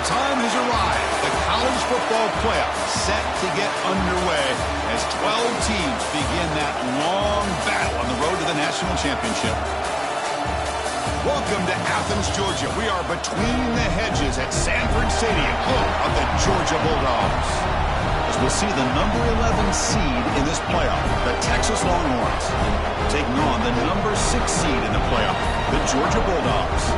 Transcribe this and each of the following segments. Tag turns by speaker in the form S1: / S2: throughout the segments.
S1: time has arrived. The college football playoff set to get underway as 12 teams begin that long battle on the road to the national championship. Welcome to Athens, Georgia. We are between the hedges at Sanford Stadium, home of the Georgia Bulldogs. As we'll see the number 11 seed in this playoff, the Texas Longhorns, taking on the number 6 seed in the playoff, the Georgia Bulldogs.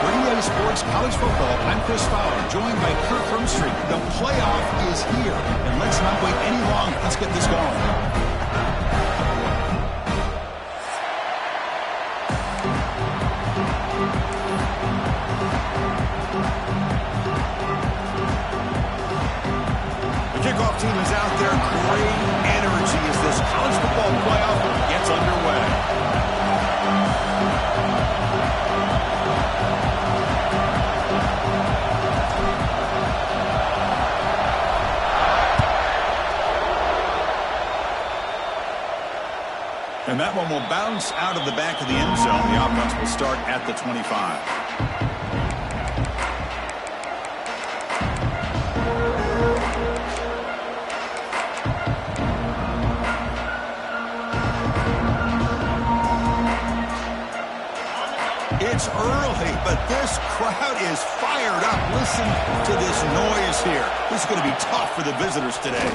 S1: Bringing Sports College Football, I'm Chris Fowler, joined by Kirk Hermstreet. The playoff is here, and let's not wait any longer. Let's get this going. Kickoff team is out there. Great energy as this college football playoff gets underway. And that one will bounce out of the back of the end zone. The offense will start at the 25. It's early, but this crowd is fired up. Listen to this noise here. This is going to be tough for the visitors today.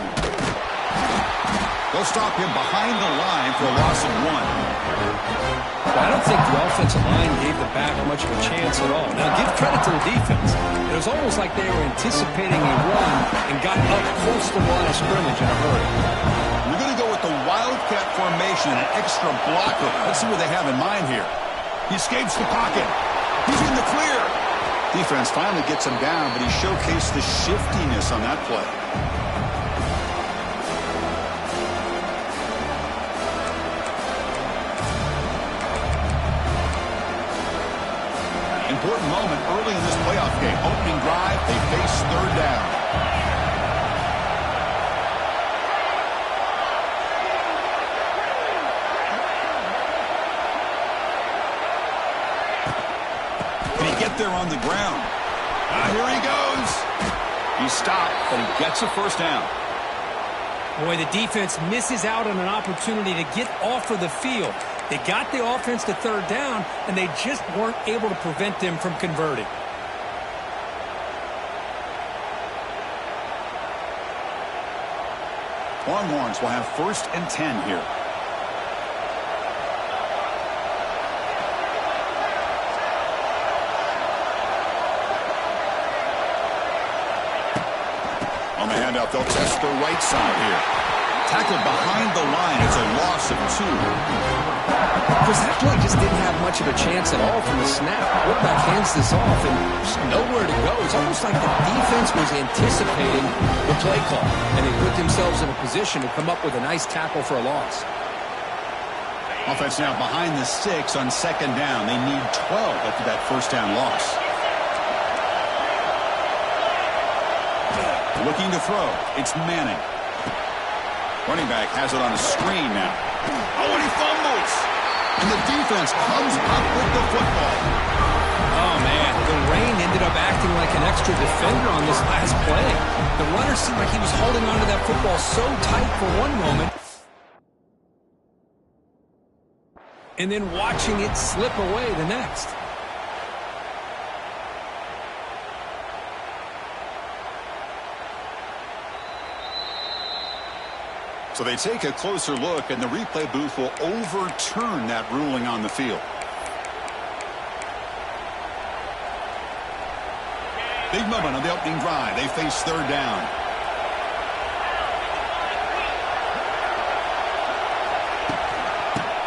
S1: They'll stop him behind the line for a loss of 1.
S2: Well, I don't think the offensive line gave the back much of a chance at all. Now, give credit to the defense. It was almost like they were anticipating a run and got up close to the line of scrimmage in a hurry.
S1: We're going to go with the Wildcat formation, an extra blocker. Let's see what they have in mind here. He escapes the pocket. He's in the clear. Defense finally gets him down, but he showcased the shiftiness on that play. Important moment early in this playoff game. Opening drive, they face third down. There on the ground. Here he goes. He stopped, but he gets a first down.
S2: Boy, the defense misses out on an opportunity to get off of the field. They got the offense to third down, and they just weren't able to prevent them from converting.
S1: Longhorns will have 1st and 10 here. They'll test the right side here. Tackled behind the line. It's a loss of 2.
S2: Because that play just didn't have much of a chance at all from the snap. Quarterback hands this off and just nowhere to go. It's almost like the defense was anticipating the play call, and they put themselves in a position to come up with a nice tackle for a loss.
S1: Offense now behind the 6 on 2nd down. They need 12 after that first down loss. Looking to throw. It's Manning. Running back has it on a screen now. Oh, and he fumbles. And the defense comes up with the football.
S2: Oh, man. The rain ended up acting like an extra defender on this last play. The runner seemed like he was holding onto that football so tight for one moment, and then watching it slip away the next.
S1: So they take a closer look, and the replay booth will overturn that ruling on the field. Big moment on the opening drive. They face third down.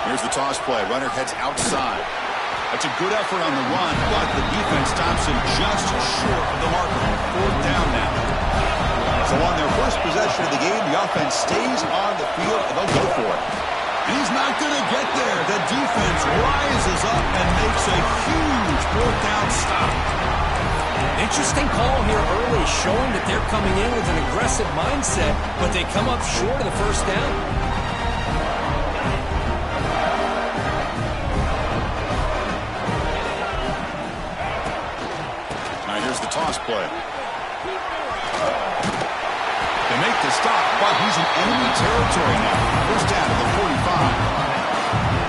S1: Here's the toss play. Runner heads outside. That's a good effort on the run, but the defense stops him just short of the marker. 4th down now. So on their first possession of the game, the offense stays on the field, and they'll go for it. And he's not going to get there. The defense rises up and makes a huge 4th down stop.
S2: Interesting call here early, showing that they're coming in with an aggressive mindset, but they come up short of the first down.
S1: Now here's the toss play. stop, but he's in enemy territory now. First down to the 45.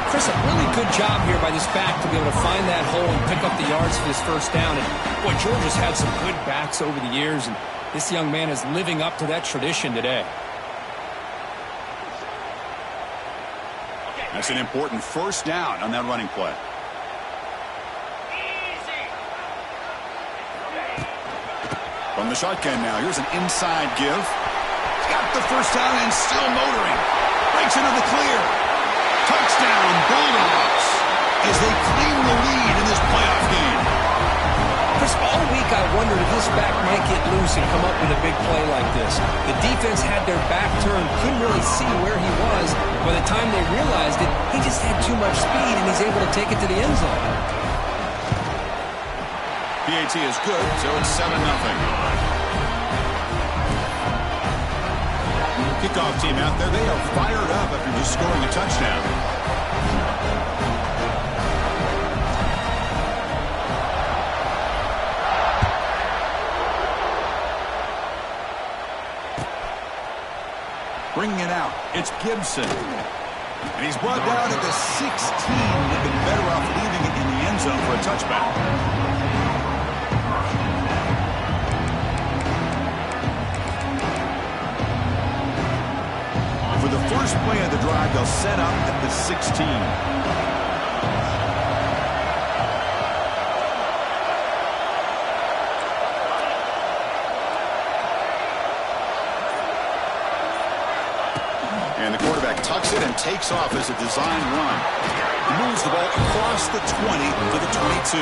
S2: Chris, a really good job here by this back to be able to find that hole and pick up the yards for this first down. And boy, Georgia's had some good backs over the years, and this young man is living up to that tradition today.
S1: That's an important first down on that running play. From the shotgun now, here's an inside give. Got the first down and still motoring. Breaks into the clear. Touchdown, Bulldogs, as they claim the lead in this playoff game.
S2: Chris, all week I wondered if this back might get loose and come up with a big play like this. The defense had their back turned, couldn't really see where he was. By the time they realized it, he just had too much speed, and he's able to take it to the end zone.
S1: PAT is good, so it's 7-0. Kickoff team out there, they are fired up after just scoring a touchdown. Bringing it out, it's Gibson. And he's brought down at the 16. They've been better off leaving it in the end zone for a touchback. For the first play of the drive, they'll set up at the 16. And the quarterback tucks it and takes off as a design run. He moves the ball across the 20 to the 22.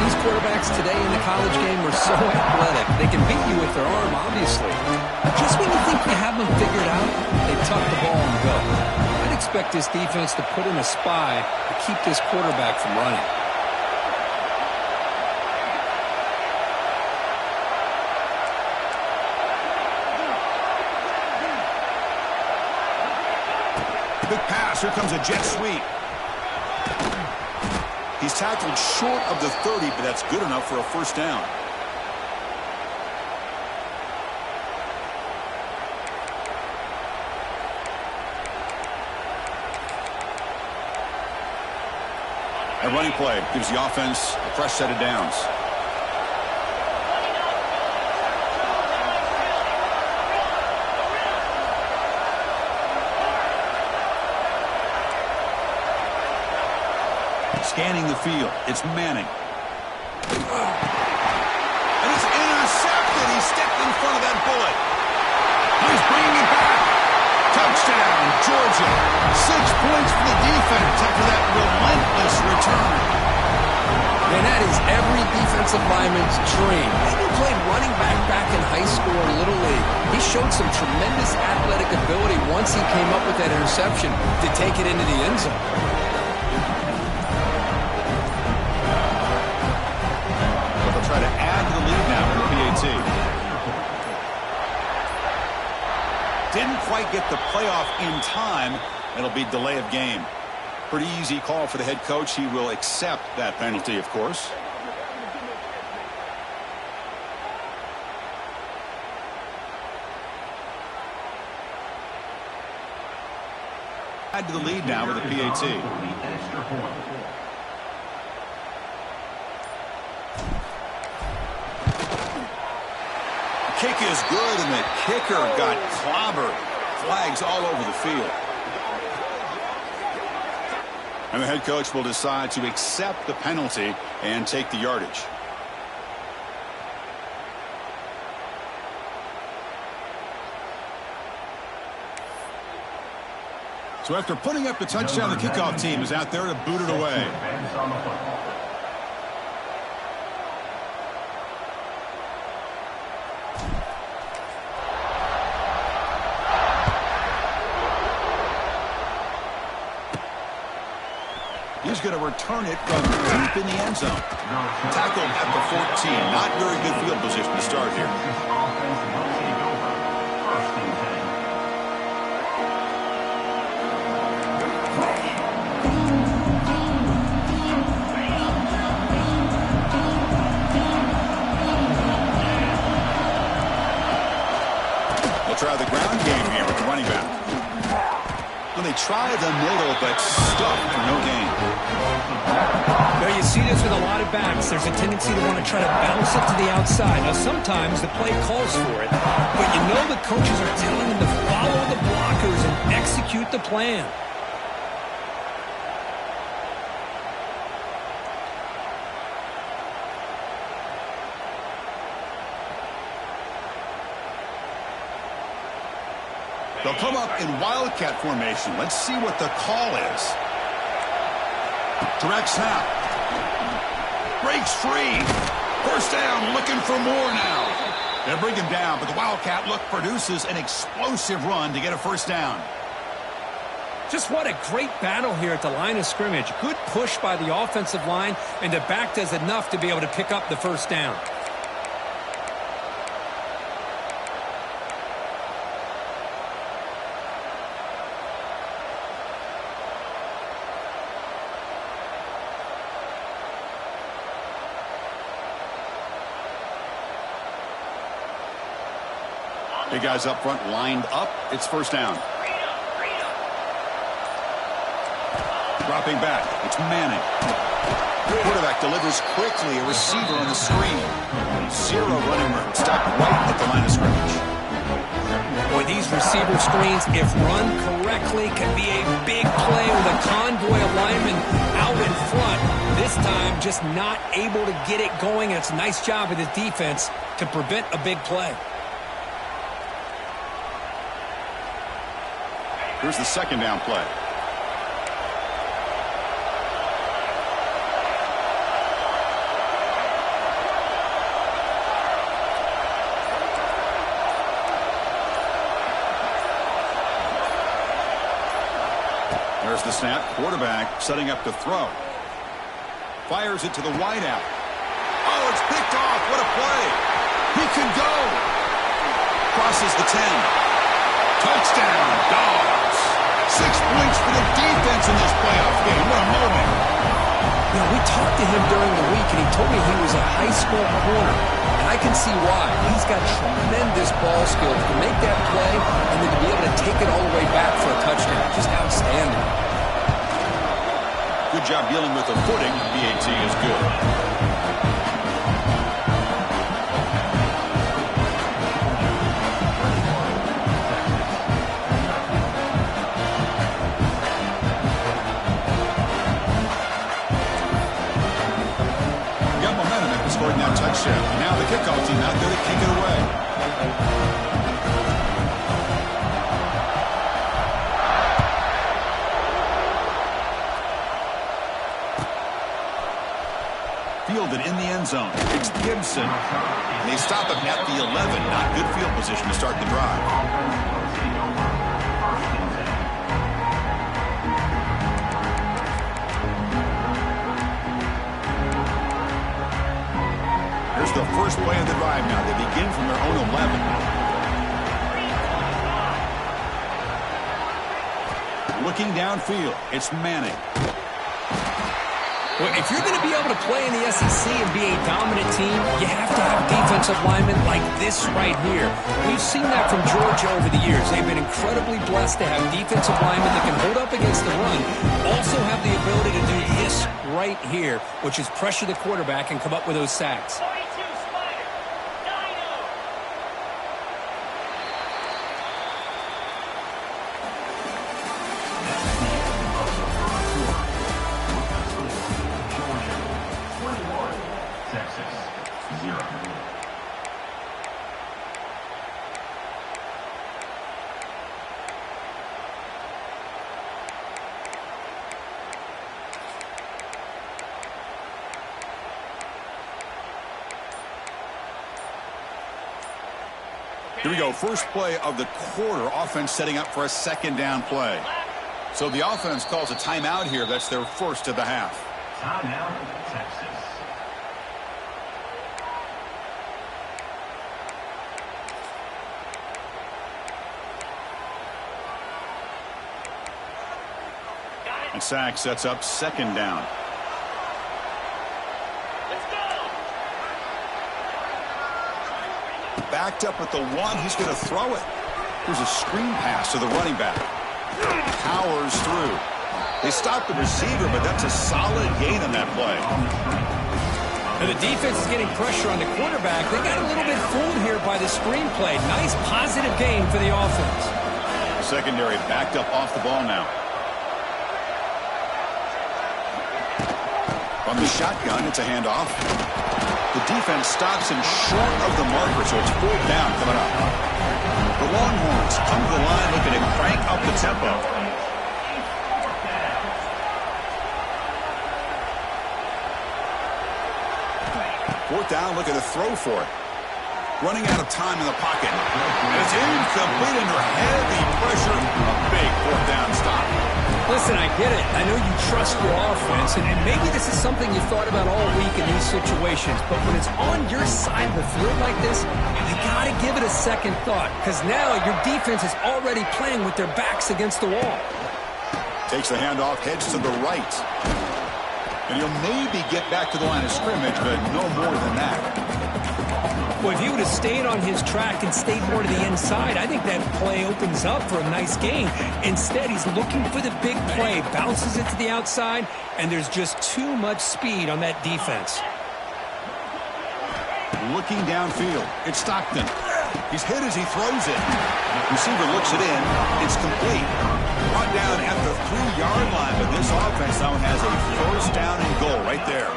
S2: These quarterbacks today in the college game are so athletic. They can beat you with their arm, obviously. Just when you think you have them figured out, they tuck the ball and go. I'd expect this defense to put in a spy to keep this quarterback from running.
S1: Big pass. Here comes a jet sweep. He's tackled short of the 30, but that's good enough for a first down. A running play gives the offense a fresh set of downs. Scanning the field, it's Manning. And it's intercepted. He stepped in front of that bullet. He's bringing it back. Touchdown, Georgia. 6 points for the defense after that relentless return.
S2: Man, that is every defensive lineman's dream. Maybe played running back in high school or Little League. He showed some tremendous athletic ability once he came up with that interception to take it into the end zone.
S1: Try to add to the lead now in the PAT. Didn't quite get the playoff in time. It'll be delay of game. Pretty easy call for the head coach. He will accept that penalty, of course. Add to the lead now with the PAT. Kick is good, and the kicker got clobbered. Flags all over the field. And the head coach will decide to accept the penalty and take the yardage. So after putting up the touchdown, the kickoff team is out there to boot it away. He's going to return it from deep in the end zone. Tackled at the 14. Not very good field position to start here. try the middle, but stuffed for no gain.
S2: Now you see this with a lot of backs. There's a tendency to want to try to bounce it to the outside. Now sometimes the play calls for it, but you know the coaches are telling them to follow the blockers and execute the plan.
S1: They'll come up in wildcat formation. Let's see what the call is. Direct snap. Breaks free. First down, looking for more now. They'll bring him down, but the wildcat look produces an explosive run to get a first down.
S2: Just what a great battle here at the line of scrimmage. Good push by the offensive line, and the back does enough to be able to pick up the first down.
S1: Big guys up front lined up. It's first down. Dropping back. It's Manning. The quarterback delivers quickly. A receiver on the screen. Zero running room. Stop right at the line of scrimmage.
S2: Boy, these receiver screens, if run correctly, can be a big play with a convoy of linemen out in front. This time, just not able to get it going. And it's a nice job of the defense to prevent a big play.
S1: Here's the second down play. There's the snap. Quarterback setting up to throw. Fires it to the wideout. Oh, it's picked off. What a play. He can go. Crosses the 10. Touchdown, Dogs. 6 points for the defense in this playoff game. What a moment.
S2: You know, we talked to him during the week, and he told me he was a high school corner. And I can see why. He's got tremendous ball skills to make that play and then to be able to take it all the way back for a touchdown. Just outstanding.
S1: Good job dealing with the footing. BAT is good. Scoring that touchdown. And now the kickoff team out there to kick it away. Fielded in the end zone. It's Gibson. And they stop him at the 11. Not good field position to start the drive. The first play of the drive now. They begin from their own 11. Looking downfield, it's Manning.
S2: Well, if you're going to be able to play in the SEC and be a dominant team, you have to have defensive linemen like this right here. We've seen that from Georgia over the years. They've been incredibly blessed to have defensive linemen that can hold up against the run, also have the ability to do this right here, which is pressure the quarterback and come up with those sacks.
S1: Here we go. First play of the quarter. Offense setting up for a second down play. So the offense calls a timeout here. That's their first of the half.
S3: Timeout, Texas.
S1: And sack sets up second down. Backed up at the 1. He's going to throw it. Here's a screen pass to the running back. Powers through. They stopped the receiver, but that's a solid gain on that play.
S2: And the defense is getting pressure on the quarterback. They got a little bit fooled here by the screenplay. Nice positive gain for the offense.
S1: Secondary backed up off the ball now. From the shotgun, it's a handoff. The defense stops him short of the marker, so it's 4th down coming up. The Longhorns come to the line looking to crank up the tempo. 4th down, looking to throw for it. Running out of time in the pocket. And it's incomplete under heavy pressure. A big 4th down stop.
S2: Listen, I get it. I know you trust your offense, and maybe this is something you thought about all week in these situations, but when it's on your side of the field like this, you got to give it a second thought, because now your defense is already playing with their backs against the wall.
S1: Takes the handoff, heads to the right. And he'll maybe get back to the line of scrimmage, but no more than that.
S2: Well, if he would have stayed on his track and stayed more to the inside, I think that play opens up for a nice gain. Instead, he's looking for the big play, bounces it to the outside, and there's just too much speed on that defense.
S1: Looking downfield, it's Stockton. He's hit as he throws it. Receiver looks it in. It's complete. Brought down at the 3-yard line, but this offense now has a 1st down and goal right there.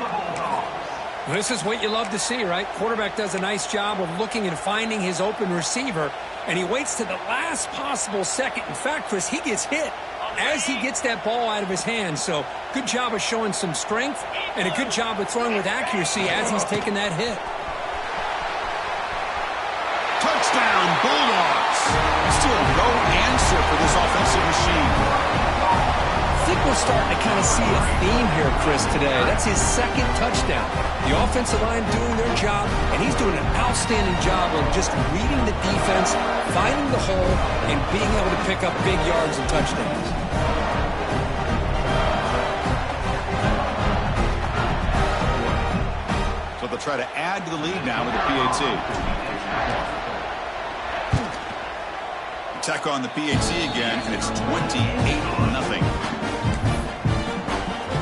S2: This is what you love to see, right? Quarterback does a nice job of looking and finding his open receiver, and he waits to the last possible second. In fact, Chris, he gets hit as he gets that ball out of his hands. So good job of showing some strength and a good job of throwing with accuracy as he's taking that hit.
S1: Touchdown, Bulldogs. Still no answer for this offensive machine.
S2: I think we're starting to kind of see a theme here, Chris, today. That's his 2nd touchdown. The offensive line doing their job, and he's doing an outstanding job of just reading the defense, finding the hole, and being able to pick up big yards and touchdowns.
S1: So they'll try to add to the lead now with the PAT. Attack on the PAT again, and it's 28-0.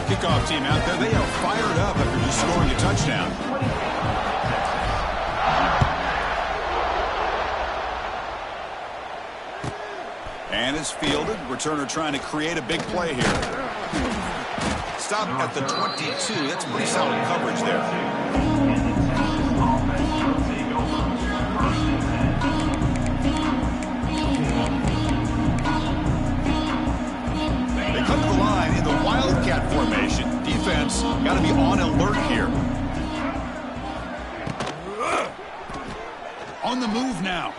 S1: Kickoff team out there, they are fired up after just scoring a touchdown. And it's fielded. Returner trying to create a big play here. Stop at the 22. That's pretty solid coverage there. Come to the line in the Wildcat formation. Defense got to be on alert here. On the move now.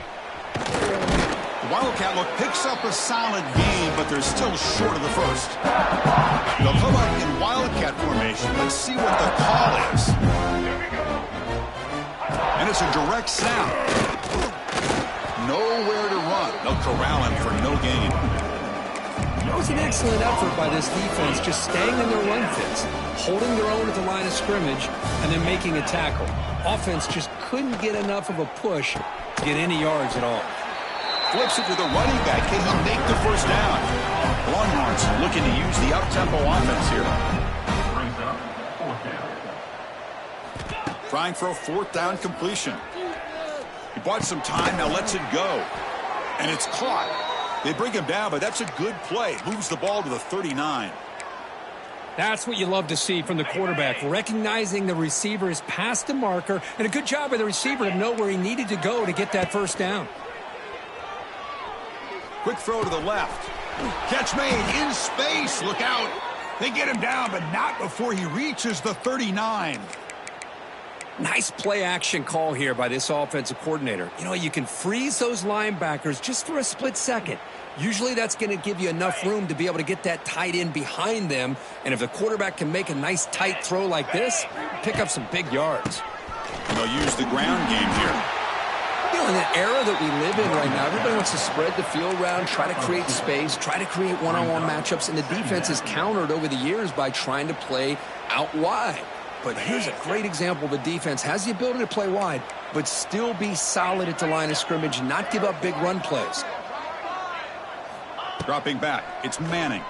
S1: The Wildcat look picks up a solid gain, but they're still short of the 1st. They'll come up in Wildcat formation. Let's see what the call is. And it's a direct snap. Nowhere to run. They'll corral him for no gain.
S2: It was an excellent effort by this defense, just staying in their run fits, holding their own at the line of scrimmage, and then making a tackle. Offense just couldn't get enough of a push to get any yards at all.
S1: Flips it to the running back. Can he make the 1st down? Longhorns looking to use the up-tempo offense here. Trying for a 4th down completion. He bought some time, now lets it go. And it's caught. They bring him down, but that's a good play. Moves the ball to the 39.
S2: That's what you love to see from the quarterback, recognizing the receiver is past the marker, and a good job by the receiver to know where he needed to go to get that 1st down.
S1: Quick throw to the left. Catch made in space. Look out. They get him down, but not before he reaches the 39.
S2: Nice play action call here by this offensive coordinator. You know, you can freeze those linebackers just for a split second. Usually that's going to give you enough room to be able to get that tight end behind them. And if the quarterback can make a nice tight throw like this, pick up some big yards.
S1: And they'll use the ground game here.
S2: You know, in the era that we live in right now, everybody wants to spread the field around, try to create space, try to create one-on-one matchups, and the defense is countered over the years by trying to play out wide. But here's a great example. The defense has the ability to play wide, but still be solid at the line of scrimmage and not give up big run plays.
S1: Dropping back, it's Manning.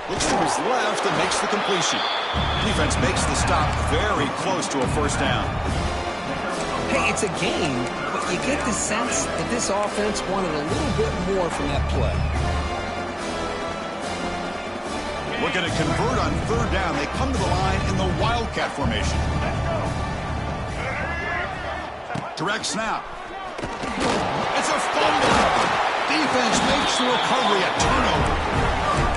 S1: Looks to his left and makes the completion. Defense makes the stop very close to a first down.
S2: Hey, it's a game, but you get the sense that this offense wanted a little bit more from that play.
S1: Looking to convert on third down. They come to the line in the Wildcat formation. Direct snap. It's a fumble. Defense makes the recovery, a turnover.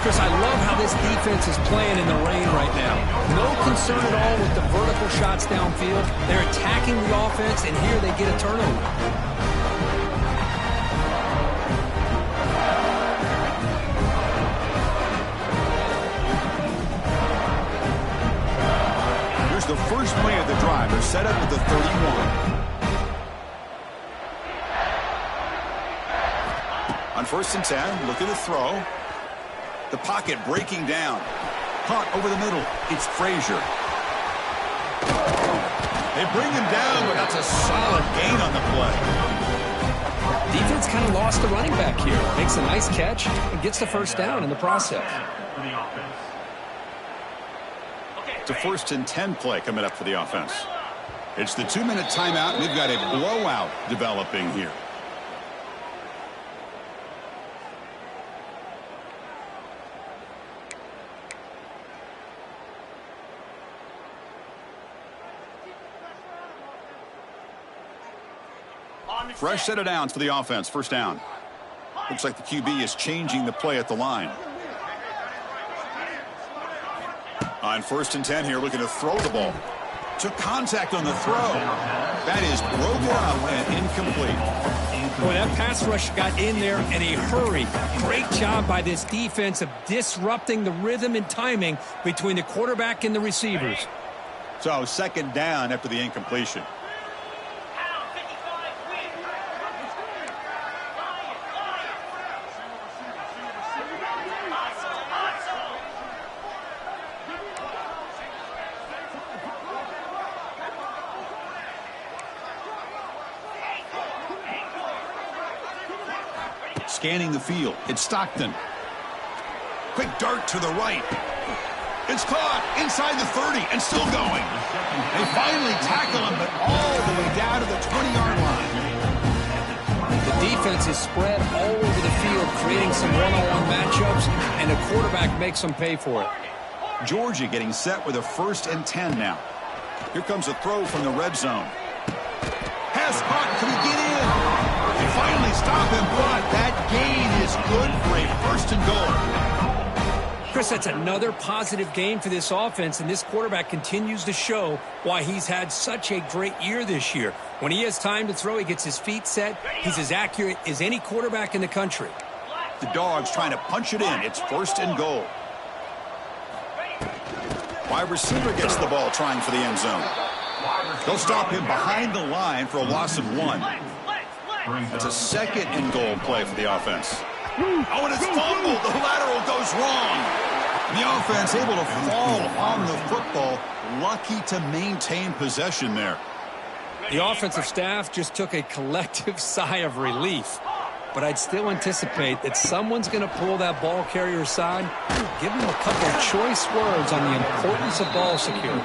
S2: Chris, I love how this defense is playing in the rain right now. No concern at all with the vertical shots downfield. They're attacking the offense, and here they get a turnover.
S1: Here's the first play of the drive. They're set up at the 31. On 1st and 10, looking to throw. The pocket breaking down. Caught over the middle. It's Frazier. They bring him down, but that's a solid gain on the play.
S2: Defense kind of lost the running back here. Makes a nice catch and gets the first down in the process.
S1: It's a 1st and 10 play coming up for the offense. It's the 2-minute timeout. We've got a blowout developing here. Fresh set of downs for the offense. First down. Looks like the QB is changing the play at the line. On 1st and 10 here, looking to throw the ball. Took contact on the throw. That is broken up and incomplete.
S2: Boy, that pass rush got in there in a hurry. Great job by this defense of disrupting the rhythm and timing between the quarterback and the receivers.
S1: So 2nd down after the incompletion. Scanning the field. It's Stockton. Quick dart to the right. It's caught inside the 30 and still going. They finally tackle him, but all the way down to the 20-yard line.
S2: The defense is spread all over the field, creating some one-on-one matchups, and the quarterback makes them pay for it.
S1: Georgia getting set with a 1st and 10 now. Here comes a throw from the red zone. Pass caught. Can he get in? They finally stop him, but that gain is good for a 1st and goal.
S2: Chris, that's another positive game for this offense, and this quarterback continues to show why he's had such a great year this year. When he has time to throw, he gets his feet set. He's as accurate as any quarterback in the country.
S1: The Dogs trying to punch it in. It's 1st and goal. Wide receiver gets the ball, trying for the end zone. They'll stop him behind the line for a loss of 1. It's a 2nd and goal play for the offense. Oh, and it's fumbled. The lateral goes wrong. The offense able to fall on the football. Lucky to maintain possession there.
S2: The offensive staff just took a collective sigh of relief. But I'd still anticipate that someone's going to pull that ball carrier aside, give him a couple of choice words on the importance of ball security.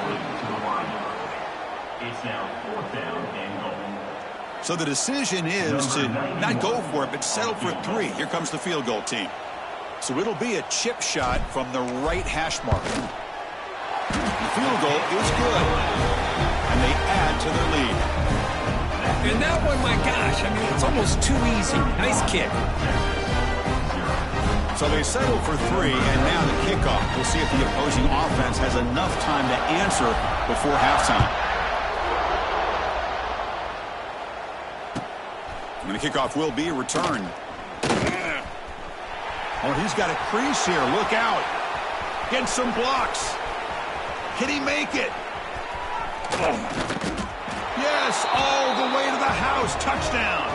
S3: It's now 4th down and goal.
S1: So the decision is to not go for it, but settle for 3. Here comes the field goal team. So it'll be a chip shot from the right hash mark. The field goal is good. And they add to their lead.
S2: And that one, my gosh, I mean, it's almost too easy. Nice kick.
S1: So they settle for 3, and now the kickoff. We'll see if the opposing offense has enough time to answer before halftime. And the kickoff will be returned. Oh, he's got a crease here. Look out. Getting some blocks. Can he make it? Yes, all the way to the house. Touchdown.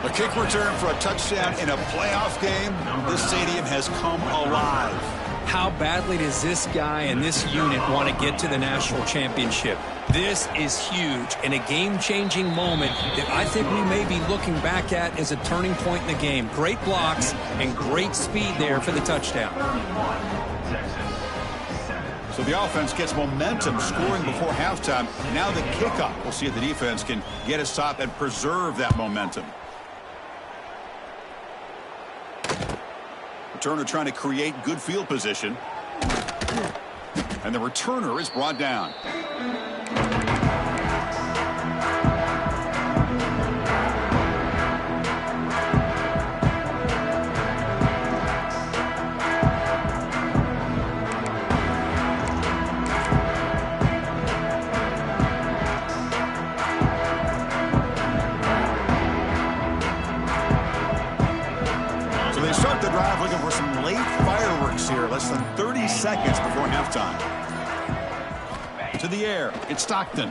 S1: A kick return for a touchdown in a playoff game. This stadium has come alive.
S2: How badly does this guy and this unit want to get to the national championship? This is huge and a game-changing moment that I think we may be looking back at as a turning point in the game. Great blocks and great speed there for the touchdown.
S1: So the offense gets momentum scoring before halftime. Now the kickoff. We'll see if the defense can get a stop and preserve that momentum. Returner trying to create good field position. And the returner is brought down. Looking for some late fireworks here. Less than 30 seconds before halftime. To the air. It's Stockton.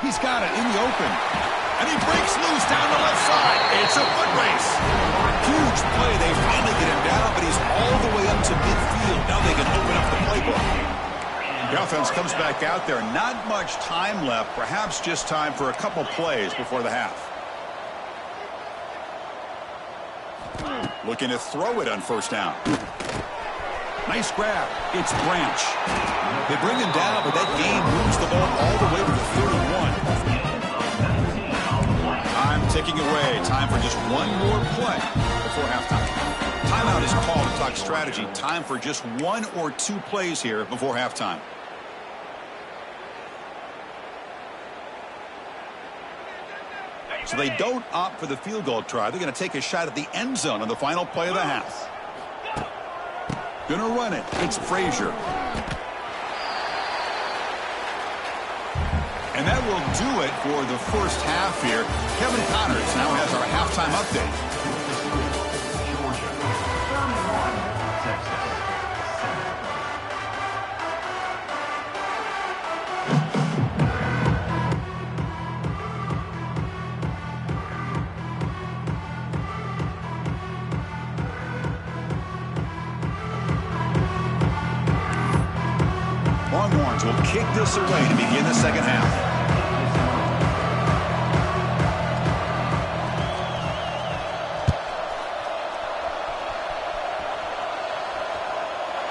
S1: He's got it in the open. And he breaks loose down the left side. It's a foot race. Huge play. They finally get him down, but he's all the way up to midfield. Now they can open up the playbook. The offense comes back out there. Not much time left. Perhaps just time for a couple plays before the half. Looking to throw it on first down. Nice grab. It's Branch. They bring him down, but that gain moves the ball all the way to the 31. Time ticking away. Time for just one more play before halftime. Timeout is called to talk strategy. Time for just one or two plays here before halftime. So they don't opt for the field goal try. They're going to take a shot at the end zone on the final play of the half. Going to run it. It's Frazier. And that will do it for the first half here. Kevin Connors now has our halftime update. Longhorns will kick this away to begin the second half.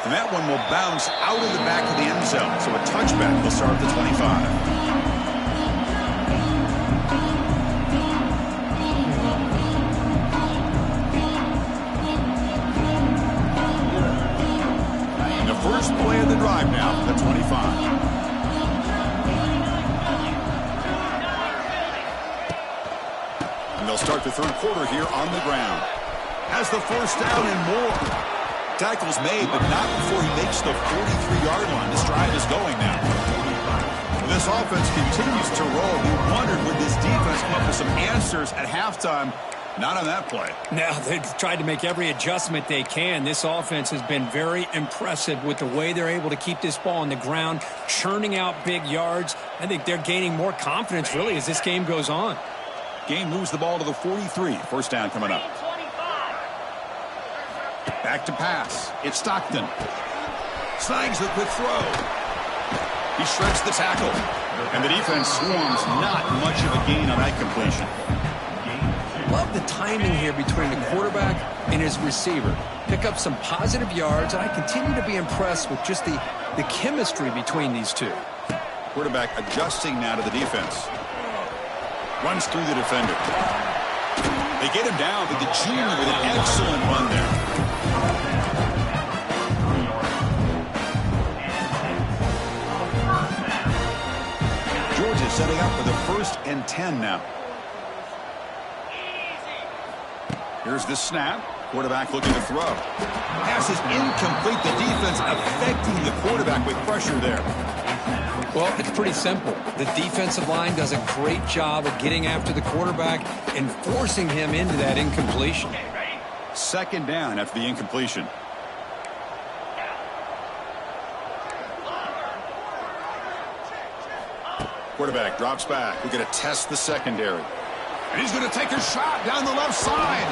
S1: And that one will bounce out of the back of the end zone. So a touchback will start at the 25. First play of the drive now for the 25. And they'll start the third quarter here on the ground. Has the first down and more. Tackles made, but not before he makes the 43-yard line. This drive is going now. This offense continues to roll. We wondered, would this defense come up with some answers at halftime? Not on that play.
S2: Now, they've tried to make every adjustment they can. This offense has been very impressive with the way they're able to keep this ball on the ground, churning out big yards. I think they're gaining more confidence, really, as this game goes on.
S1: Game moves the ball to the 43. First down coming up. Back to pass. It's Stockton. Snags the quick throw. He shreds the tackle. And the defense swarms. Not much of a gain on that completion.
S2: Love the timing here between the quarterback and his receiver. Pick up some positive yards, and I continue to be impressed with just the chemistry between these two.
S1: Quarterback adjusting now to the defense. Runs through the defender. They get him down, but the junior with an excellent run there. Georgia setting up for the 1st and 10 now. Here's the snap. Quarterback looking to throw. Pass is incomplete. The defense affecting the quarterback with pressure there.
S2: Well, it's pretty simple. The defensive line does a great job of getting after the quarterback and forcing him into that incompletion.
S1: Second down after the incompletion. Quarterback drops back. We're going to test the secondary. And he's going to take a shot down the left side.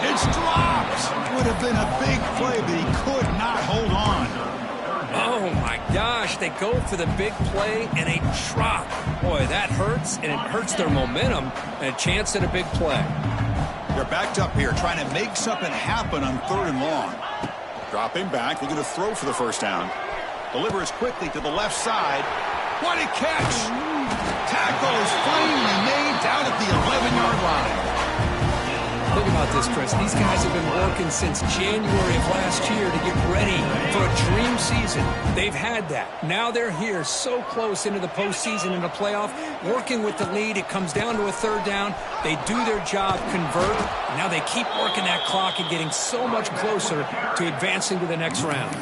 S1: It's dropped. Would have been a big play, but he could not hold on.
S2: Oh, my gosh. They go for the big play and a drop. Boy, that hurts, and it hurts their momentum and a chance at a big play.
S1: They're backed up here, trying to make something happen on 3rd and long. Dropping back, looking to throw for the first down. Delivers quickly to the left side. What a catch! Tackle is finally made down at the 11-yard line.
S2: Think about this, Chris. These guys have been working since January of last year to get ready for a dream season. They've had that. Now they're here so close into the postseason and the playoff, working with the lead. It comes down to a 3rd down. They do their job, convert. And now they keep working that clock and getting so much closer to advancing to the next round.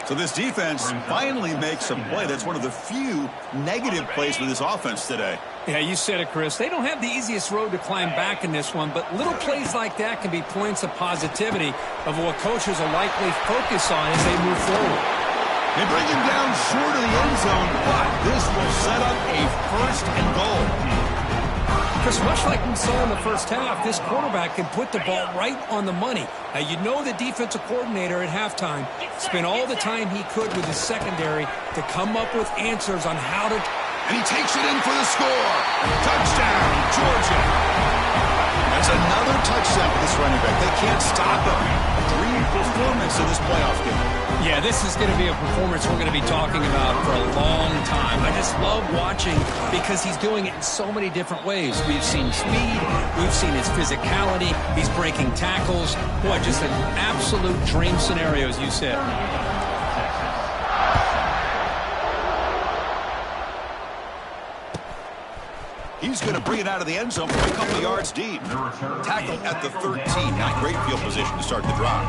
S1: So this defense finally makes a play. That's one of the few negative plays for this offense today.
S2: Yeah, you said it, Chris. They don't have the easiest road to climb back in this one, but little plays like that can be points of positivity of what coaches will likely focus on as they move forward.
S1: They bring him down short of the end zone, but this will set up a 1st and goal.
S2: Chris, much like we saw in the first half, this quarterback can put the ball right on the money. Now, you know the defensive coordinator at halftime spent all the time he could with his secondary to come up with answers on how to...
S1: And he takes it in for the score. Touchdown, Georgia. That's another touchdown for this running back. They can't stop him. Dream performance in this playoff game.
S2: Yeah, this is going to be a performance we're going to be talking about for a long time. I just love watching because he's doing it in so many different ways. We've seen speed. We've seen his physicality. He's breaking tackles. Boy, just an absolute dream scenario, as you said.
S1: He's going to bring it out of the end zone from a couple of yards deep. Tackle at the 13. Not great field position to start the drive.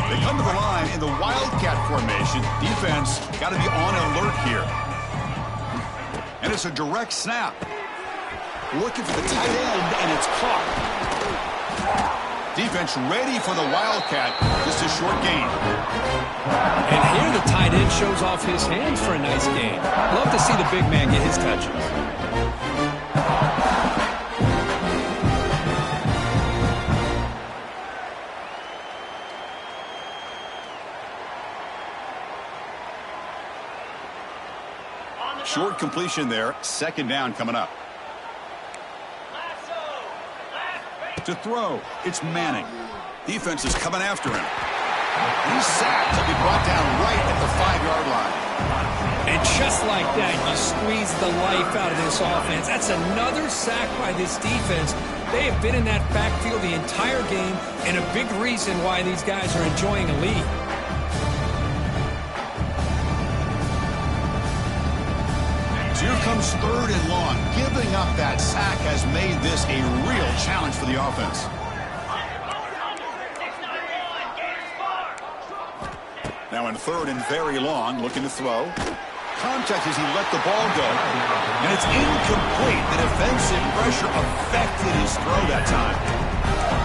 S1: They come to the line in the Wildcat formation. Defense got to be on alert here. And it's a direct snap. Looking for the tight end, and it's caught. Defense ready for the Wildcat. Just a short gain.
S2: And here the tight end shows off his hands for a nice gain. Love to see the big man get his touches.
S1: Short completion there. 2nd down coming up. To throw, it's Manning. Defense is coming after him. He's sacked. He'll be brought down right at the 5-yard line.
S2: And just like that, you squeeze the life out of this offense. That's another sack by this defense. They have been in that backfield the entire game, and a big reason why these guys are enjoying a lead.
S1: So here comes 3rd and long. Giving up that sack has made this a real challenge for the offense. Now in 3rd and very long, looking to throw. Contact as he let the ball go. And it's incomplete. The defensive pressure affected his throw that time.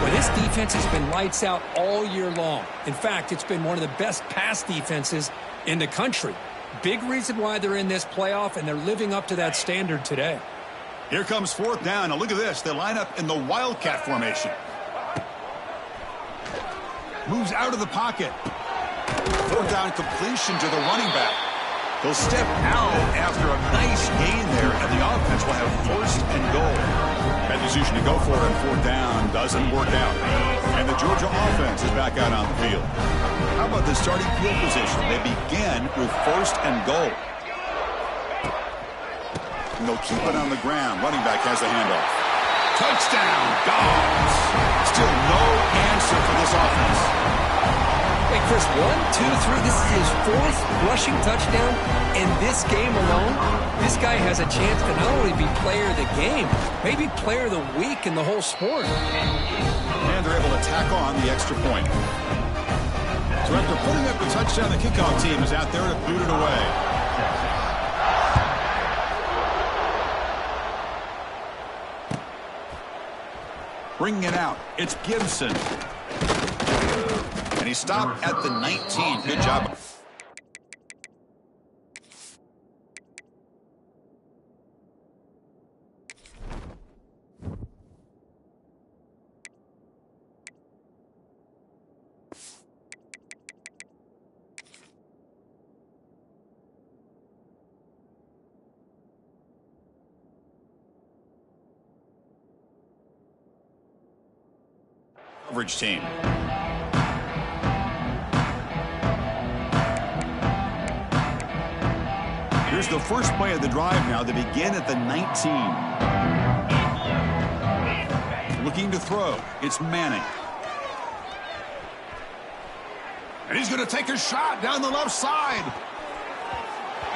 S2: Well, this defense has been lights out all year long. In fact, it's been one of the best pass defenses in the country. Big reason why they're in this playoff, and they're living up to that standard today.
S1: Here comes 4th down. Now look at this. They line up in the Wildcat formation. Moves out of the pocket. 4th down completion to the running back. He'll step out after a nice gain there, and the offense will have 1st and goal. That decision to go for it on 4th down doesn't work out. And the Georgia offense is back out on the field. How about the starting field position? They begin with 1st and goal. And they'll keep it on the ground. Running back has the handoff. Touchdown, Dogs. Still no answer for this offense.
S2: Hey, Chris, 1, 2, 3. This is his 4th rushing touchdown in this game alone. This guy has a chance to not only be player of the game, maybe player of the week in the whole sport.
S1: And they're able to tack on the extra point. So after putting up the touchdown, the kickoff team is out there to boot it away. Bringing it out, it's Gibson. And he stopped at the 19. Good job. coverage team. Here's the first play of the drive now. They begin at the 19. Looking to throw. It's Manning. And he's going to take a shot down the left side.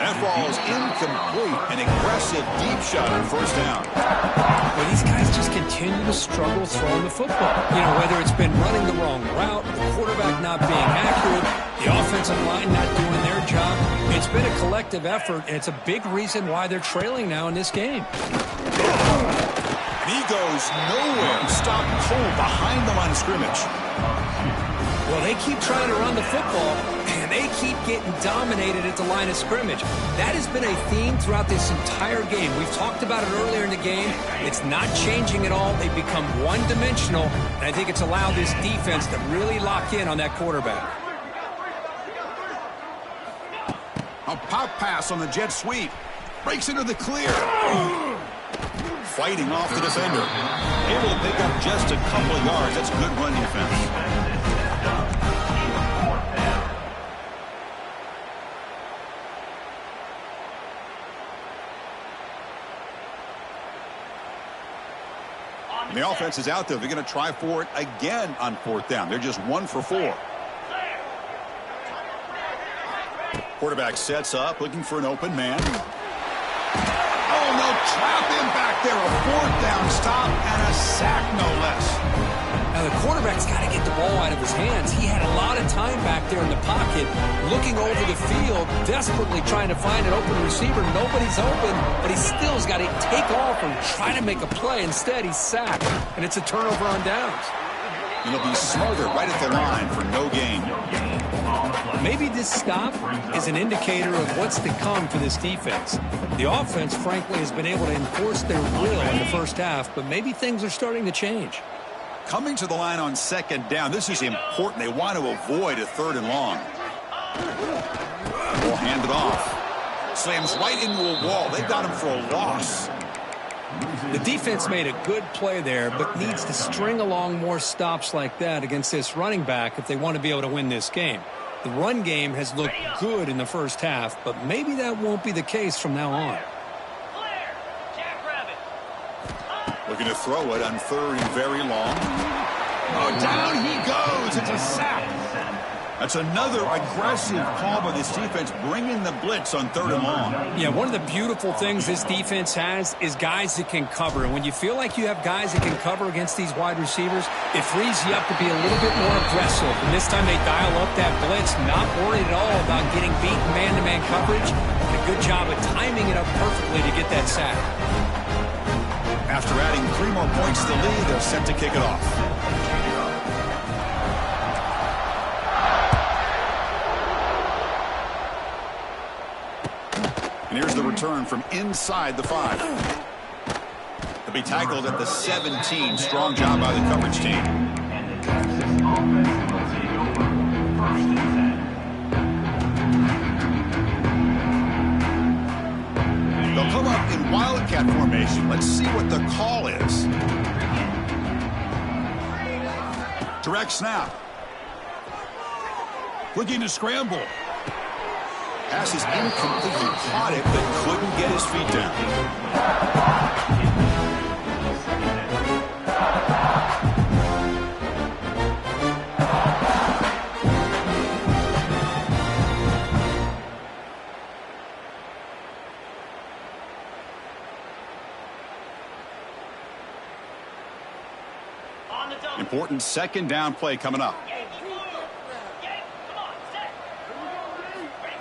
S1: That ball is incomplete. An aggressive deep shot on first down.
S2: Well, these guys just continue to struggle throwing the football. You know, whether it's been running the wrong route, the quarterback not being accurate, the offensive line not doing their job. It's been a collective effort, and it's a big reason why they're trailing now in this game.
S1: And he goes nowhere. Stopped cold behind the line of scrimmage.
S2: Well, they keep trying to run the football, and they keep getting dominated at the line of scrimmage. That has been a theme throughout this entire game. We've talked about it earlier in the game. It's not changing at all. They've become one-dimensional, and I think it's allowed this defense to really lock in on that quarterback.
S1: A pop pass on the jet sweep. Breaks into the clear. Fighting off the defender. Able to pick up just a couple of yards. That's good run defense. And the offense is out there. They're going to try for it again on fourth down. They're just 1 for 4. Quarterback sets up, looking for an open man. Oh, no, trap him back there. A fourth down stop and a sack, no less.
S2: Now, the quarterback's got to get the ball out of his hands. He had a lot of time back there in the pocket, looking over the field, desperately trying to find an open receiver. Nobody's open, but he still's got to take off and try to make a play. Instead, he's sacked, and it's a turnover on downs.
S1: And he'll be smothered right at the line for no gain.
S2: Maybe this stop is an indicator of what's to come for this defense. The offense, frankly, has been able to enforce their will in the first half, but maybe things are starting to change.
S1: Coming to the line on second down, this is important. They want to avoid a third and long. We'll hand it off. Slams right into a wall. They've got him for a loss.
S2: The defense made a good play there, but needs to string along more stops like that against this running back if they want to be able to win this game. The run game has looked good in the first half, but maybe that won't be the case from now on.
S1: Looking to throw it on third and very long. Oh, down he goes. It's a sack. That's another aggressive call by this defense, bringing the blitz on third and long.
S2: Yeah, one of the beautiful things this defense has is guys that can cover. And when you feel like you have guys that can cover against these wide receivers, it frees you up to be a little bit more aggressive. And this time they dial up that blitz, not worried at all about getting beaten man-to-man coverage. And a good job of timing it up perfectly to get that sack.
S1: After adding 3 more points to the lead, they're set to kick it off. And here's the return from inside the 5. They'll be tackled at the 17. Strong job by the coverage team. They'll come up in wildcat formation. Let's see what the call is. Direct snap. Looking to scramble. Pass is incomplete. He caught it, but couldn't get his feet down. Important second down play coming up.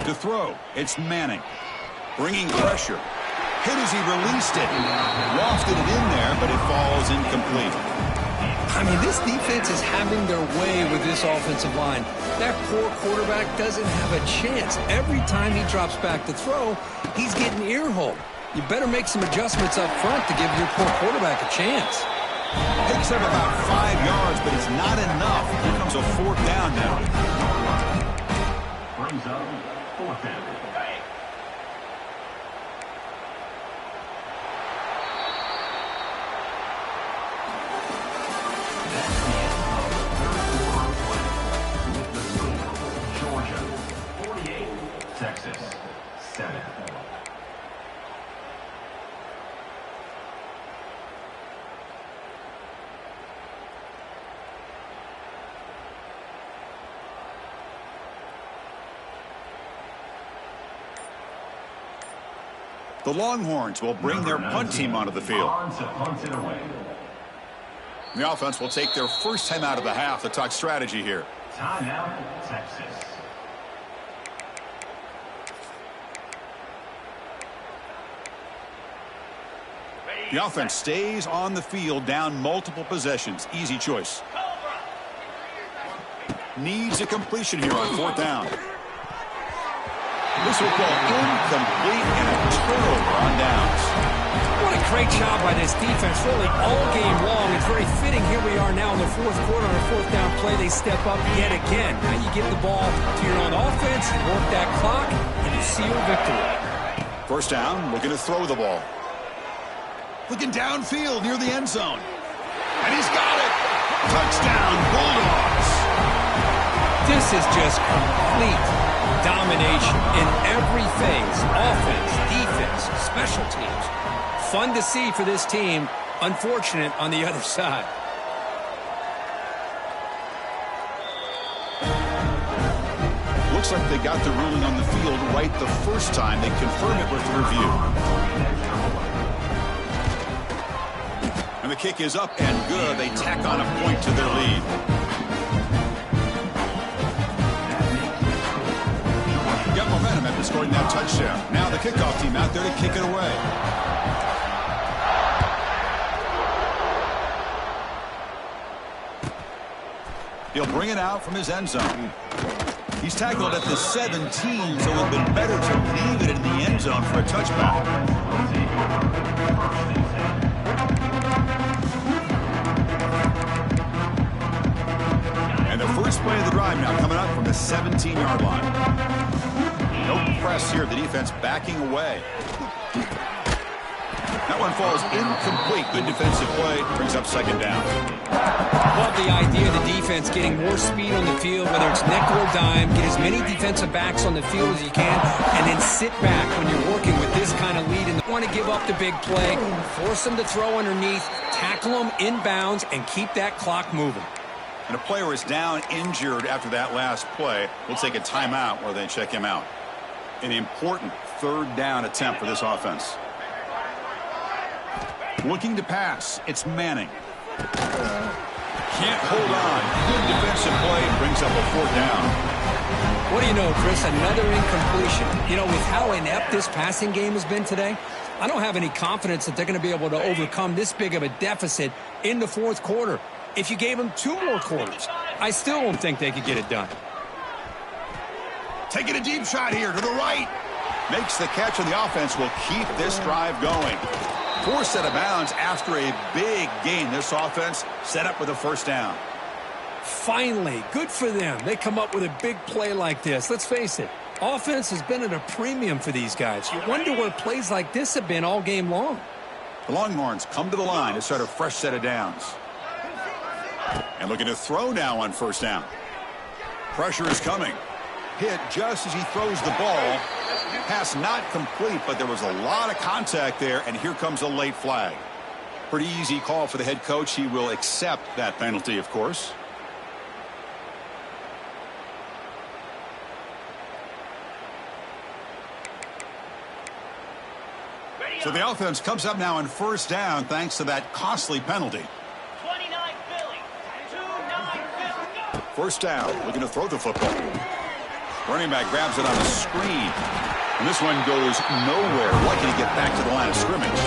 S1: To throw, it's Manning. Bringing pressure. Hit as he released it. Lofted it in there, but it falls incomplete.
S2: I mean, this defense is having their way with this offensive line. That poor quarterback doesn't have a chance. Every time he drops back to throw, he's getting ear-holed. You better make some adjustments up front to give your poor quarterback a chance.
S1: Picks up about 5 yards, but it's not enough. Here comes a fourth down now.
S3: Brings up fourth down. That's the end of
S1: The Longhorns will bring their punt team onto the field. The offense will take their first time out of the half to talk strategy here.
S3: Timeout, Texas.
S1: The offense stays on the field, down multiple possessions. Easy choice. Needs a completion here on fourth down. This will call incomplete and a turnover on downs.
S2: What a great job by this defense, really all game long. It's very fitting. Here we are now in the fourth quarter on a fourth down play. They step up yet again. Now you get the ball to your own offense, you work that clock, and you seal victory.
S1: First down, looking to throw the ball. Looking downfield near the end zone. And he's got it. Touchdown, Bulldogs.
S2: This is just complete domination in every phase. Offense, defense, special teams. Fun to see for this team. Unfortunate on the other side.
S1: Looks like they got the ruling on the field right the first time. They confirm it with the review. And the kick is up and good. They tack on a point to their lead. Got momentum after scoring that touchdown. Now the kickoff team out there to kick it away. He'll bring it out from his end zone. He's tackled at the 17, so it would have been better to leave it in the end zone for a touchback. And the first play of the drive now coming up from the 17-yard line. No press here. The defense backing away. That one falls incomplete. Good defensive play. Brings up second down.
S2: Love the idea of the defense getting more speed on the field, whether it's nickel or dime. Get as many defensive backs on the field as you can, and then sit back when you're working with this kind of lead. And you want to give up the big play. Force them to throw underneath. Tackle them inbounds and keep that clock moving.
S1: And a player is down injured after that last play. We'll take a timeout where they check him out. An important third down attempt for this offense. Looking to pass. It's Manning. Can't hold on. Good defensive play. Brings up a fourth down.
S2: What do you know, Chris? Another incompletion. You know, with how inept this passing game has been today, I don't have any confidence that they're going to be able to overcome this big of a deficit in the fourth quarter. If you gave them 2 more quarters, I still don't think they could get it done.
S1: Taking a deep shot here to the right. Makes the catch, and the offense will keep this drive going. Forced out of bounds after a big gain. This offense set up with a first down.
S2: Finally, good for them. They come up with a big play like this. Let's face it, offense has been at a premium for these guys. You wonder where plays like this have been all game long.
S1: The Longhorns come to the line to start a fresh set of downs. And looking to throw now on first down. Pressure is coming. Hit just as he throws the ball. Pass not complete, but there was a lot of contact there, and here comes a late flag. Pretty easy call for the head coach. He will accept that penalty, of course. So the offense comes up now on first down thanks to that costly penalty. First down, looking to throw the football. Running back grabs it on a screen. And this one goes nowhere. Lucky to get back to the line of scrimmage.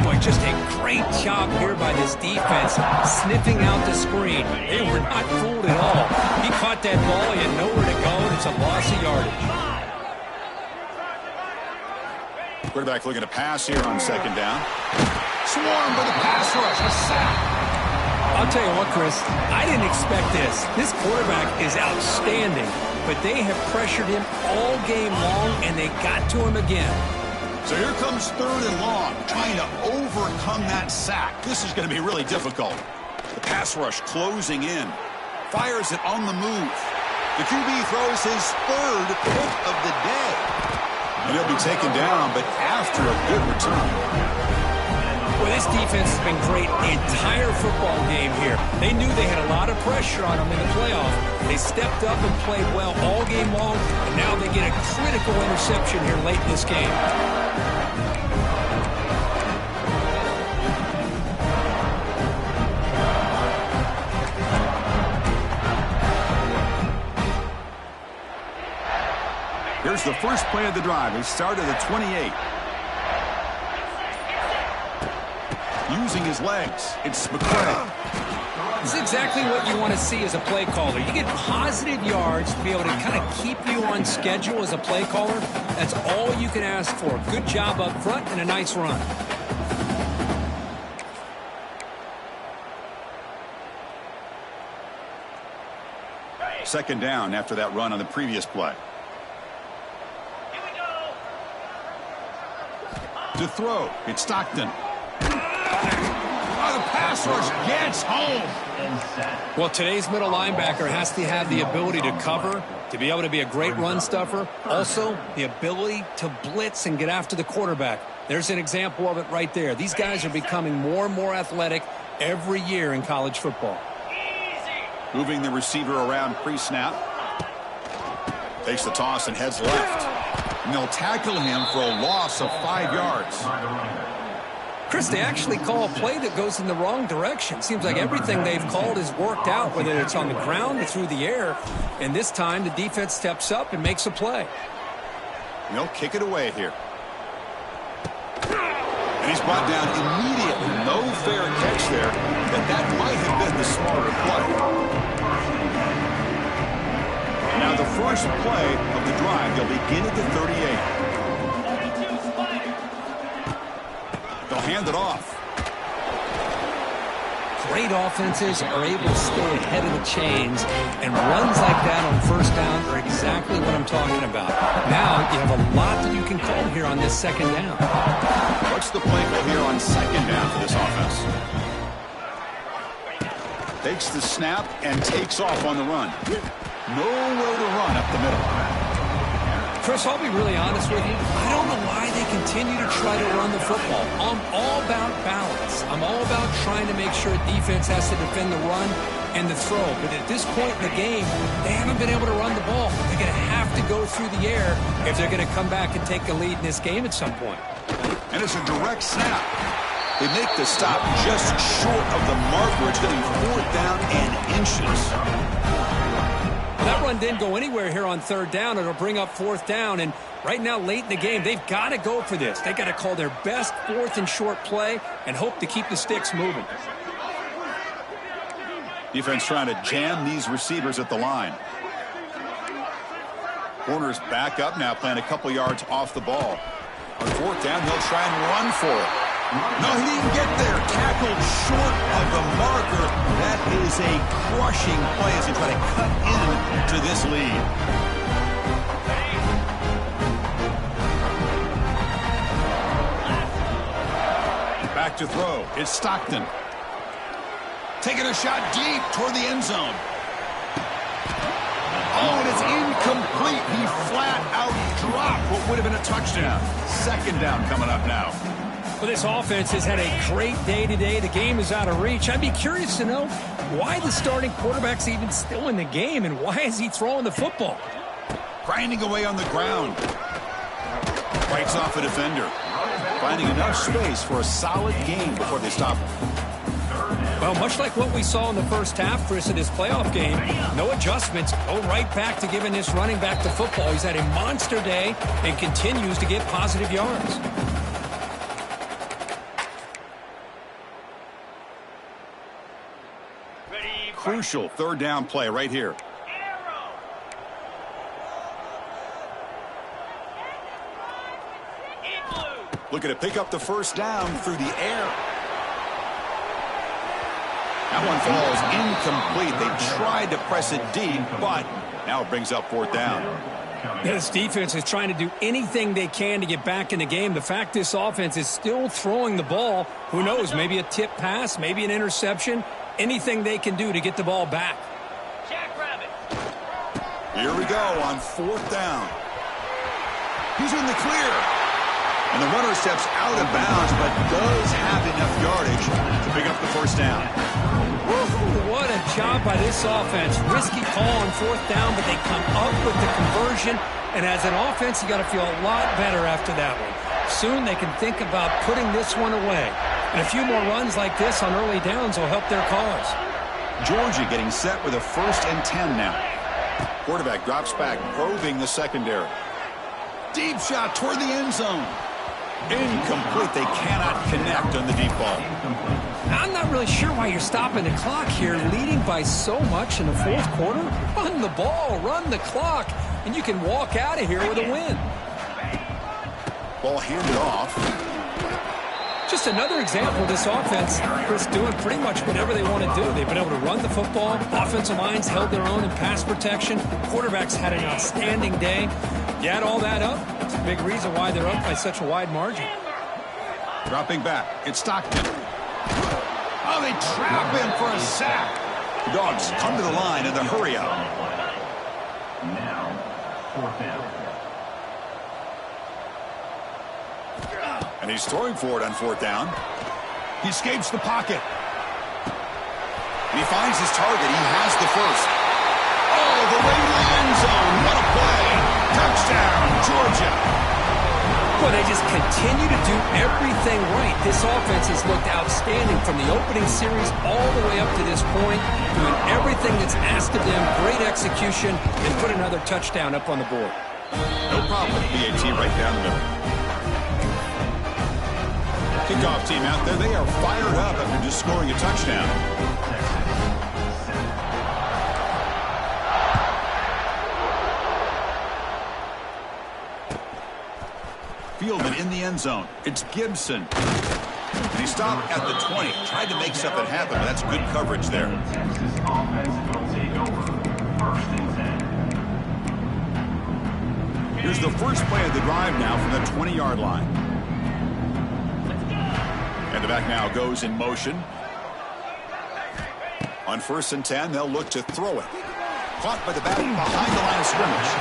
S2: Boy, just a great job here by this defense, sniffing out the screen. They were not fooled at all. He caught that ball, he had nowhere to go, and it's a loss of yardage.
S1: Quarterback looking to pass here on second down. Swarmed by the pass rush. A sack.
S2: I'll tell you what, Chris, I didn't expect this. This quarterback is outstanding, but they have pressured him all game long, and they got to him again.
S1: So here comes third and long, trying to overcome that sack. This is going to be really difficult. The pass rush closing in. Fires it on the move. The QB throws his third pick of the day. And he'll be taken down, but after a good return.
S2: Well, this defense has been great the entire football game here. They knew they had a lot of pressure on them in the playoff. They stepped up and played well all game long, and now they get a critical interception here late in this game.
S1: Here's the first play of the drive. They start at the 28. Using his legs, it's McCray.
S2: This is exactly what you want to see as a play caller. You get positive yards to be able to kind of keep you on schedule as a play caller. That's all you can ask for. Good job up front and a nice run.
S1: Second down after that run on the previous play. To throw, it's Stockton. Oh, the pass rush gets home.
S2: Well, today's middle linebacker has to have the ability to cover, to be able to be a great run stuffer. Also, the ability to blitz and get after the quarterback. There's an example of it right there. These guys are becoming more and more athletic every year in college football.
S1: Moving the receiver around pre-snap. Takes the toss and heads left. And they'll tackle him for a loss of 5 yards.
S2: Chris, they actually call a play that goes in the wrong direction. Seems like everything they've called has worked out, whether it's on the ground or through the air. And this time, the defense steps up and makes a play.
S1: And they'll kick it away here. And he's brought down immediately. No fair catch there, but that might have been the smarter play. Now the first play of the drive, they'll begin at the 38. They'll hand it off.
S2: Great offenses are able to stay ahead of the chains, and runs like that on first down are exactly what I'm talking about. Now you have a lot that you can call here on this second down.
S1: What's the play call here on second down for this offense? Takes the snap and takes off on the run. Nowhere to run up the middle.
S2: Chris, I'll be really honest with you. I don't know why they continue to try to run the football. I'm all about balance. I'm all about trying to make sure defense has to defend the run and the throw. But at this point in the game, they haven't been able to run the ball. They're going to have to go through the air if they're going to come back and take a lead in this game at some point.
S1: And it's a direct snap. They make the stop just short of the marker. It's going to be 4th down and inches.
S2: That run didn't go anywhere here on third down. It'll bring up 4th down. And right now, late in the game, they've got to go for this. They've got to call their best 4th and short play and hope to keep the sticks moving.
S1: Defense trying to jam these receivers at the line. Corners back up now, playing a couple yards off the ball. On 4th down, they'll try and run for it. No, he didn't get there. Tackled short of the marker. That is a crushing play as they try to cut into this lead. Back to throw. It's Stockton. Taking a shot deep toward the end zone. Oh, and it's incomplete. He flat out dropped what would have been a touchdown. Second down coming up now.
S2: Well, this offense has had a great day today. The game is out of reach. I'd be curious to know why the starting quarterback's even still in the game, and why is he throwing the football?
S1: Grinding away on the ground. Fights off a defender. Finding enough space for a solid game before they stop him.
S2: Well, much like what we saw in the first half, Chris, in this playoff game, no adjustments. Go right back to giving this running back the football. He's had a monster day and continues to get positive yards.
S1: Crucial 3rd down play right here. Looking to pick up the first down through the air. That one falls incomplete. They tried to press it deep, but now it brings up 4th down.
S2: This defense is trying to do anything they can to get back in the game. The fact this offense is still throwing the ball, who knows, maybe a tip pass, maybe an interception, anything they can do to get the ball back.
S1: Here we go on 4th down. He's in the clear. And the runner steps out of bounds, but does have enough yardage to pick up the first down.
S2: Woo-hoo, what a job by this offense. Risky call on fourth down, but they come up with the conversion. And as an offense, you got to feel a lot better after that one. Soon they can think about putting this one away. And a few more runs like this on early downs will help their cause.
S1: Georgia getting set with a 1st and 10 now. Quarterback drops back, probing the secondary. Deep shot toward the end zone. Incomplete. They cannot connect on the deep ball.
S2: I'm not really sure why you're stopping the clock here, leading by so much in the fourth quarter. Run the ball, run the clock, and you can walk out of here with a win.
S1: Ball handed off.
S2: Just another example of this offense, Chris, doing pretty much whatever they want to do. They've been able to run the football. Offensive lines held their own in pass protection. Quarterbacks had an outstanding day. You add all that up, it's a big reason why they're up by such a wide margin.
S1: Dropping back, it's Stockton. Oh, they trap him for a sack. The Dogs come to the line in the hurry up.
S3: Now, 4th down.
S1: And he's throwing for it on 4th down. He escapes the pocket. And he finds his target. He has the first. Oh, the way to the end zone. What a play. Touchdown, Georgia.
S2: Well, they just continue to do everything right. This offense has looked outstanding from the opening series all the way up to this point, doing everything that's asked of them, great execution, and put another touchdown up on the board.
S1: No problem with BAT right down the middle. Kickoff team out there, they are fired up after just scoring a touchdown. Fielded in the end zone. It's Gibson. And he stopped at the 20. Tried to make something happen, but that's good coverage there.
S3: Texas offense will take over 1st and 10.
S1: Here's the first play of the drive now from the 20-yard line. And the back now goes in motion. On 1st and 10, they'll look to throw it. Caught by the back behind the line of scrimmage.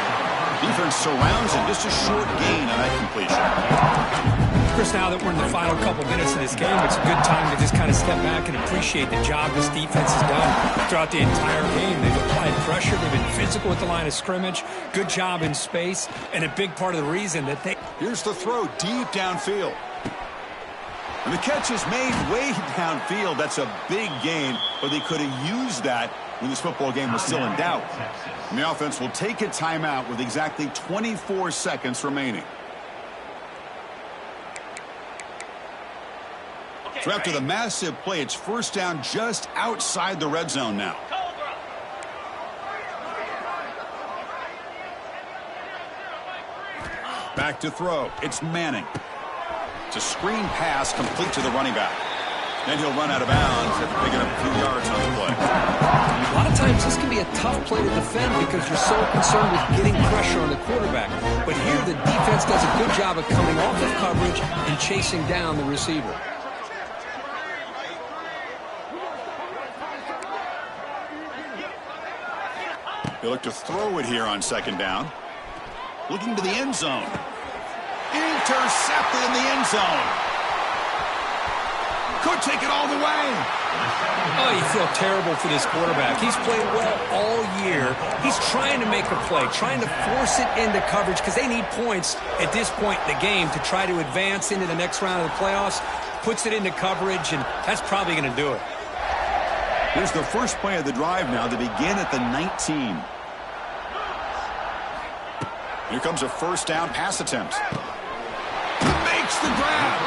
S1: Defense surrounds him. Just a short gain on that completion.
S2: Chris, now that we're in the final couple minutes of this game, it's a good time to just kind of step back and appreciate the job this defense has done throughout the entire game. They've applied pressure. They've been physical at the line of scrimmage. Good job in space. And a big part of the reason that they...
S1: Here's the throw deep downfield. And the catch is made way downfield. That's a big gain, but they could have used that when this football game was still in doubt. And the offense will take a timeout with exactly 24 seconds remaining. So after the massive play, it's 1st down just outside the red zone now. Back to throw. It's Manning. It's a screen pass complete to the running back. Then he'll run out of bounds after picking up a few yards on the play.
S2: A lot of times this can be a tough play to defend because you're so concerned with getting pressure on the quarterback. But here the defense does a good job of coming off of coverage and chasing down the receiver.
S1: They look to throw it here on 2nd down. Looking to the end zone. Intercepted in the end zone. Could take it all the way.
S2: Oh, you feel terrible for this quarterback. He's played well all year. He's trying to make a play, trying to force it into coverage because they need points at this point in the game to try to advance into the next round of the playoffs. Puts it into coverage, and that's probably going to do it.
S1: Here's the first play of the drive now to begin at the 19. Here comes a 1st down pass attempt. Makes the grab.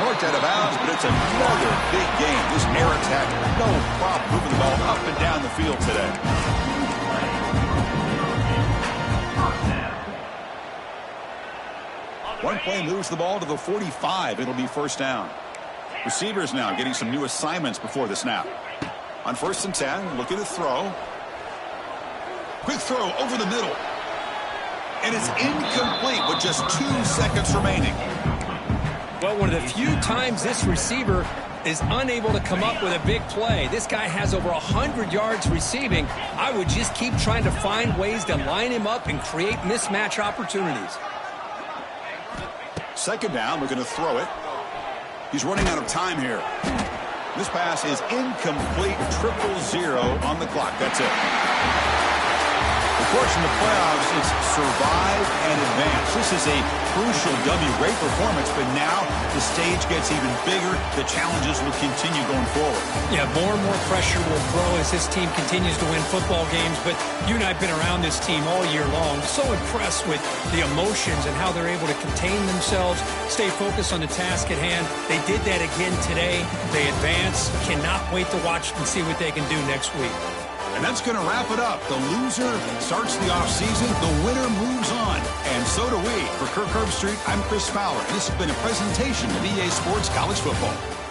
S1: Marked out of bounds, but it's another big game. This air attack, no problem moving the ball up and down the field today. One play moves the ball to the 45. It'll be 1st down. Receivers now getting some new assignments before the snap. On 1st and 10, looking to throw. Quick throw over the middle. And it's incomplete with just 2 seconds remaining.
S2: Well, one of the few times this receiver is unable to come up with a big play. This guy has over 100 yards receiving. I would just keep trying to find ways to line him up and create mismatch opportunities.
S1: Second down, looking to throw it. He's running out of time here. This pass is incomplete, 0-0 on the clock. That's it. Of course, in the playoffs, it's survive and advance. This is a crucial W. Great performance, but now the stage gets even bigger. The challenges will continue going forward.
S4: Yeah, more and more pressure will grow as this team continues to win football games. But you and I have been around this team all year long. So impressed with the emotions and how they're able to contain themselves, stay focused on the task at hand. They did that again today. They advance. Cannot wait to watch and see what they can do next week.
S1: And that's going to wrap it up. The loser starts the offseason. The winner moves on. And so do we. For Kirk Herbstreit, I'm Chris Fowler. This has been a presentation of EA Sports College Football.